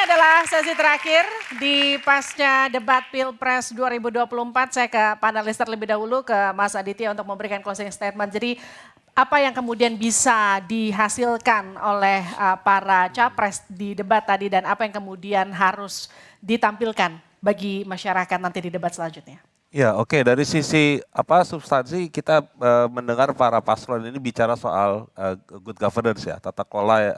adalah sesi terakhir di pasca debat Pilpres 2024. Saya ke panelis terlebih dahulu, ke Mas Aditya untuk memberikan closing statement. Jadi apa yang kemudian bisa dihasilkan oleh para capres di debat tadi dan apa yang kemudian harus ditampilkan bagi masyarakat nanti di debat selanjutnya? Ya, oke. Dari sisi substansi kita mendengar para paslon ini bicara soal good governance ya, tata kelola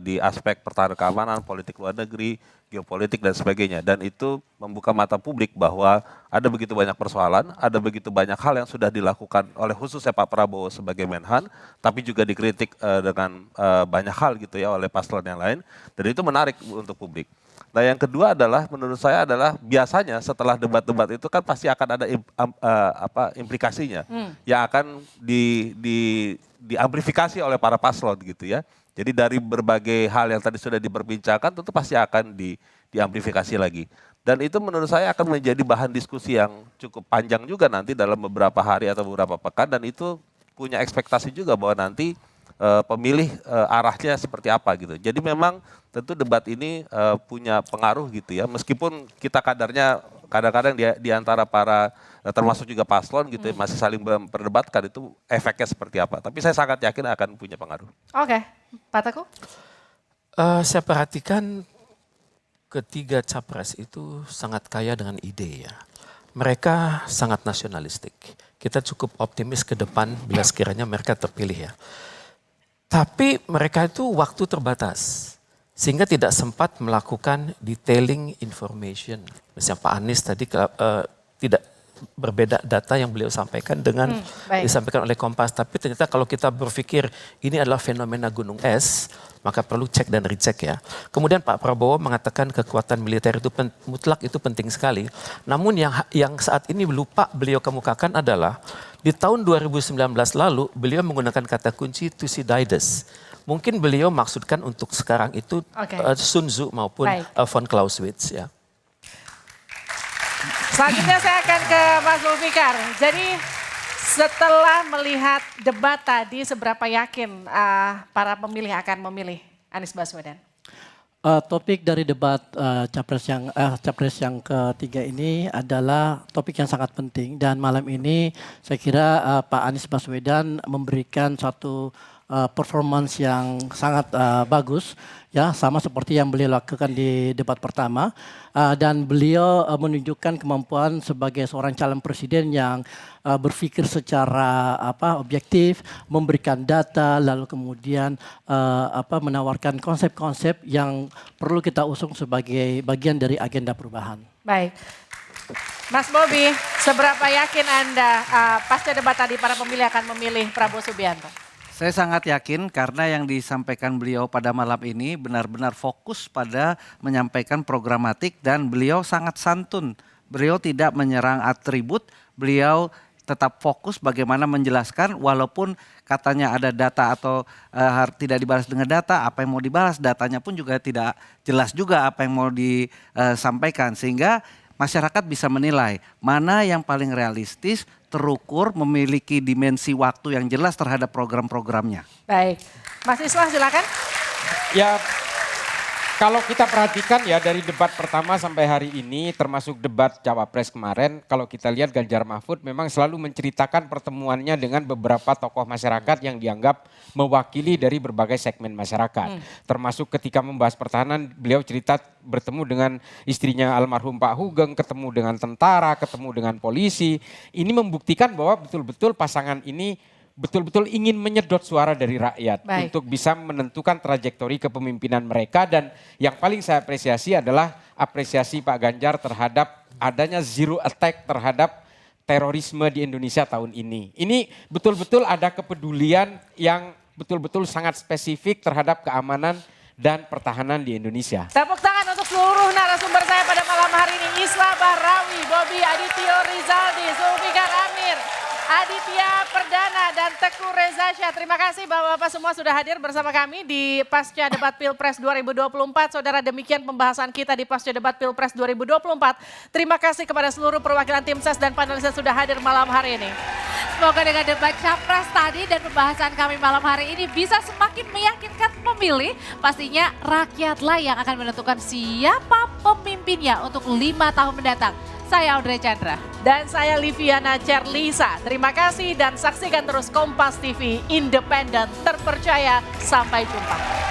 di aspek pertahanan keamanan, politik luar negeri, geopolitik dan sebagainya. Dan itu membuka mata publik bahwa ada begitu banyak persoalan, ada begitu banyak hal yang sudah dilakukan oleh khususnya Pak Prabowo sebagai Menhan, tapi juga dikritik dengan banyak hal gitu ya oleh paslon yang lain. Dan itu menarik untuk publik. Nah yang kedua adalah menurut saya adalah biasanya setelah debat-debat itu kan pasti akan ada implikasinya yang akan diamplifikasi oleh para paslon gitu ya. Jadi dari berbagai hal yang tadi sudah diperbincangkan tentu pasti akan diamplifikasi lagi. Dan itu menurut saya akan menjadi bahan diskusi yang cukup panjang juga nanti dalam beberapa hari atau beberapa pekan dan itu punya ekspektasi juga bahwa nanti pemilih arahnya seperti apa gitu. Jadi memang tentu debat ini punya pengaruh gitu ya. Meskipun kita kadarnya kadang-kadang di antara para termasuk juga paslon gitu ya, masih saling memperdebatkan itu efeknya seperti apa. Tapi saya sangat yakin akan punya pengaruh. Oke, Pak Teguh? Saya perhatikan ketiga capres itu sangat kaya dengan ide ya. Mereka sangat nasionalistik. Kita cukup optimis ke depan bila sekiranya mereka terpilih ya. Tapi mereka itu waktu terbatas. Sehingga tidak sempat melakukan detailing information. Misalnya Pak Anies tadi tidak berbeda data yang beliau sampaikan dengan disampaikan oleh Kompas. Tapi ternyata kalau kita berpikir ini adalah fenomena gunung es, maka perlu cek dan recheck ya. Kemudian Pak Prabowo mengatakan kekuatan militer itu mutlak itu penting sekali. Namun yang saat ini lupa beliau kemukakan adalah di tahun 2019 lalu beliau menggunakan kata kunci Thucydides. Mungkin beliau maksudkan untuk sekarang itu Sun Tzu maupun von Clausewitz ya. Selanjutnya saya akan ke Mas Zulfikar. Jadi setelah melihat debat tadi seberapa yakin para pemilih akan memilih Anies Baswedan? Topik dari debat capres yang ketiga ini adalah topik yang sangat penting dan malam ini saya kira Pak Anies Baswedan memberikan suatu performance yang sangat bagus ya, sama seperti yang beliau lakukan di debat pertama dan beliau menunjukkan kemampuan sebagai seorang calon presiden yang berpikir secara objektif, memberikan data lalu kemudian menawarkan konsep-konsep yang perlu kita usung sebagai bagian dari agenda perubahan. Baik. Mas Bobi, seberapa yakin Anda pasca debat tadi para pemilih akan memilih Prabowo Subianto? Saya sangat yakin karena yang disampaikan beliau pada malam ini benar-benar fokus pada menyampaikan programatik dan beliau sangat santun. Beliau tidak menyerang atribut, beliau tetap fokus bagaimana menjelaskan walaupun katanya ada data atau tidak dibalas dengan data, apa yang mau dibalas datanya pun juga tidak jelas juga apa yang mau disampaikan sehingga masyarakat bisa menilai mana yang paling realistis, terukur, memiliki dimensi waktu yang jelas terhadap program-programnya. Baik, Mas Islah silakan. Ya, kalau kita perhatikan ya dari debat pertama sampai hari ini termasuk debat Cawapres kemarin, kalau kita lihat Ganjar Mahfud memang selalu menceritakan pertemuannya dengan beberapa tokoh masyarakat yang dianggap mewakili dari berbagai segmen masyarakat. Termasuk ketika membahas pertahanan, beliau cerita bertemu dengan istrinya almarhum Pak Hugeng, ketemu dengan tentara, ketemu dengan polisi. Ini membuktikan bahwa betul-betul pasangan ini betul-betul ingin menyedot suara dari rakyat untuk bisa menentukan trajektori kepemimpinan mereka dan yang paling saya apresiasi adalah apresiasi Pak Ganjar terhadap adanya zero attack terhadap terorisme di Indonesia tahun ini. Ini betul-betul ada kepedulian yang betul-betul sangat spesifik terhadap keamanan dan pertahanan di Indonesia. Tepuk tangan untuk seluruh narasumber saya pada malam hari ini. Islah Bahrawi, Bobi Adityo Rizaldi, Zulfikar Amir, Aditya Perdana dan Teguh Reza Syah. Terima kasih Bapak-Bapak semua sudah hadir bersama kami di Pasca Debat Pilpres 2024. Saudara, demikian pembahasan kita di Pasca Debat Pilpres 2024. Terima kasih kepada seluruh perwakilan tim ses dan panelis yang sudah hadir malam hari ini. Semoga dengan debat capres tadi dan pembahasan kami malam hari ini bisa semakin meyakinkan pemilih. Pastinya rakyatlah yang akan menentukan siapa pemimpinnya untuk 5 tahun mendatang. Saya Audrey Chandra. Dan saya Liviana Cerlisa. Terima kasih dan saksikan terus Kompas TV, independen, terpercaya. Sampai jumpa.